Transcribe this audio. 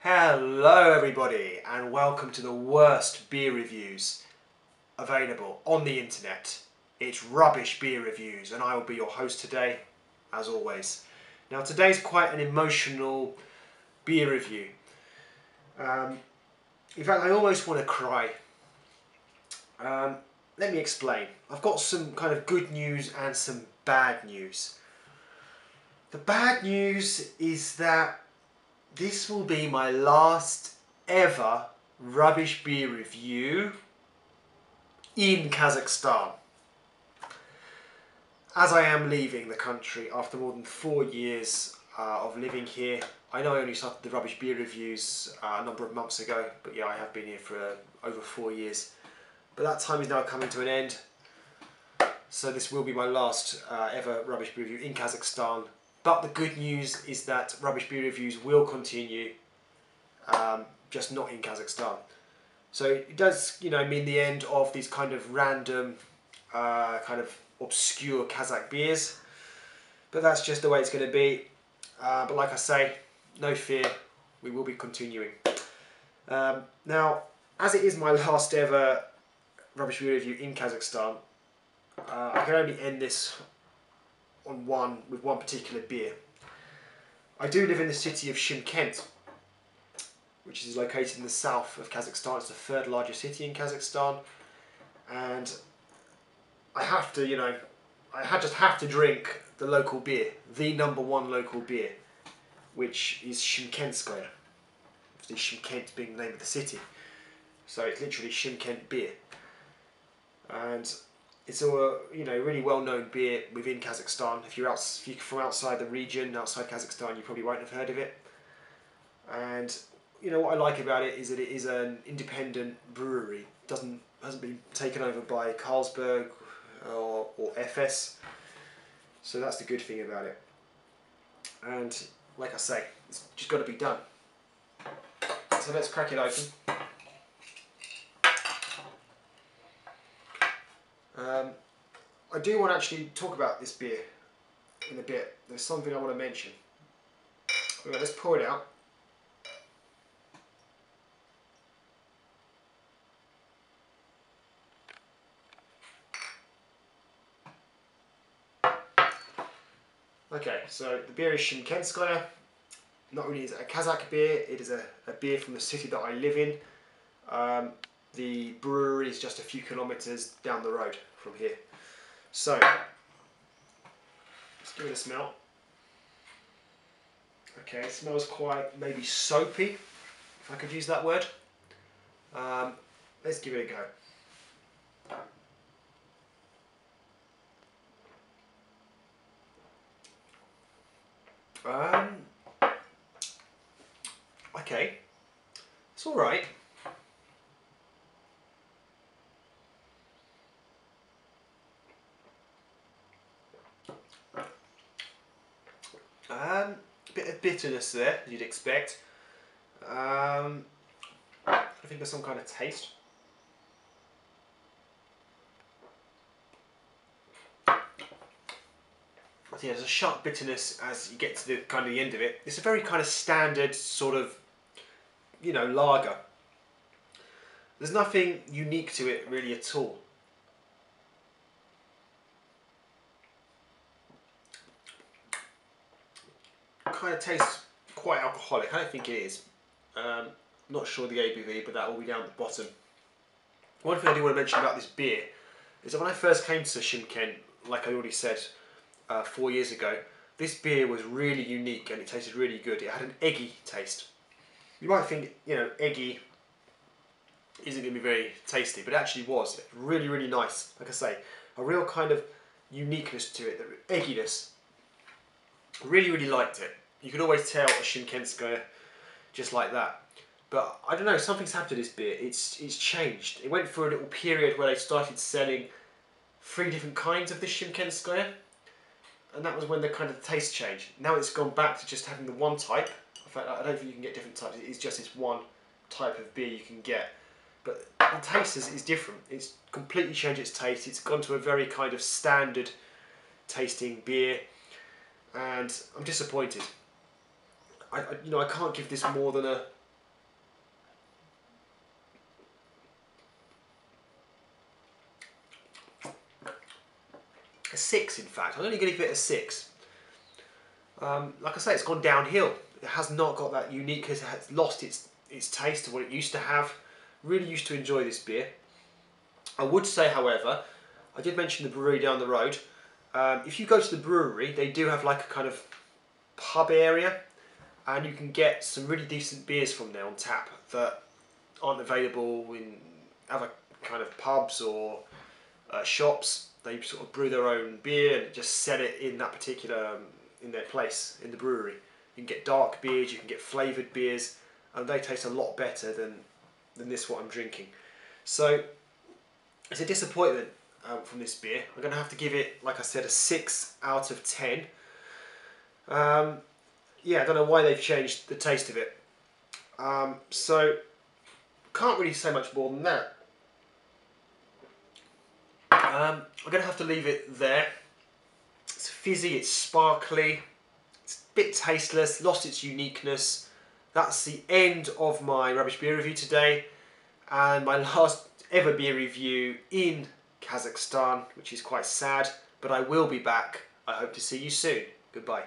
Hello everybody and welcome to the worst beer reviews available on the internet. It's rubbish beer reviews and I will be your host today as always. Now today's quite an emotional beer review. In fact I almost want to cry. Let me explain. I've got some kind of good news and some bad news. The bad news is that this will be my last ever rubbish beer review in Kazakhstan. As I am leaving the country after more than 4 years of living here, I know I only started the rubbish beer reviews a number of months ago, but yeah, I have been here for over 4 years. But that time is now coming to an end, so this will be my last ever rubbish beer review in Kazakhstan. But the good news is that rubbish beer reviews will continue, just not in Kazakhstan. So it does, mean the end of these kind of random, kind of obscure Kazakh beers. But that's just the way it's going to be. But like I say, no fear, we will be continuing. Now, as it is my last ever rubbish beer review in Kazakhstan, I can only end this with one particular beer. I do live in the city of Shymkent, which is located in the south of Kazakhstan. It's the third largest city in Kazakhstan, and I have to, just have to drink the local beer, the #1 local beer, which is Shymkentskoe. The Shymkent being the name of the city, so it's literally Shymkent beer, and it's a really well-known beer within Kazakhstan. If you're from outside the region, outside Kazakhstan, you probably won't have heard of it. And what I like about it is that it is an independent brewery. Hasn't been taken over by Carlsberg or FS. So that's the good thing about it. And like I say, it's just got to be done. So let's crack it open. I do want to actually talk about this beer in a bit. There's something I want to mention. Okay, let's pour it out. Okay, so the beer is Shymkentskoe. Not only is it a Kazakh beer, it is a beer from the city that I live in. The brewery is just a few kilometres down the road from here. So, let's give it a smell. Okay, it smells quite maybe soapy, if I could use that word. Let's give it a go. Okay, it's alright. A bit of bitterness there, as you'd expect. I think there's some kind of taste. So yeah, there's a sharp bitterness as you get to the kind of the end of it. It's a very kind of standard sort of, lager. There's nothing unique to it really at all. Kind of tastes quite alcoholic. I don't think it is. Not sure the ABV, but that will be down at the bottom. One thing I do want to mention about this beer is that when I first came to Shymkent, like I already said 4 years ago, this beer was really unique and it tasted really good. It had an eggy taste. You might think, eggy isn't going to be very tasty, but it actually was. Really, really nice. Like I say, a real kind of uniqueness to it, the egginess. Really, really liked it. You could always tell a Shymkentskoe just like that. But I don't know, something's happened to this beer. It's changed. It went through a little period where they started selling 3 different kinds of this Shymkentskoe, and that was when the kind of taste changed. Now it's gone back to just having the one type. In fact, I don't think you can get different types. It's just this one type of beer you can get. But the taste is different. It's completely changed its taste. It's gone to a very kind of standard tasting beer, and I'm disappointed. I can't give this more than a A 6 in fact. I'm only going to give it a 6. Like I say, it's gone downhill. It has not got that uniqueness. It has lost its taste of what it used to have. Really used to enjoy this beer. I would say, however, I did mention the brewery down the road. If you go to the brewery, they do have like a kind of pub area, and you can get some really decent beers from there on tap that aren't available in other kind of pubs or shops. They sort of brew their own beer and just sell it in that particular in their place in the brewery. You can get dark beers, you can get flavoured beers, and they taste a lot better than this what I'm drinking. So it's a disappointment from this beer. I'm going to have to give it, like I said, a 6 out of 10. Yeah, I don't know why they've changed the taste of it. So can't really say much more than that. I'm going to have to leave it there. It's fizzy, it's sparkly, it's a bit tasteless, lost its uniqueness. That's the end of my rubbish beer review today, and my last ever beer review in Kazakhstan, which is quite sad, but I will be back. I hope to see you soon. Goodbye.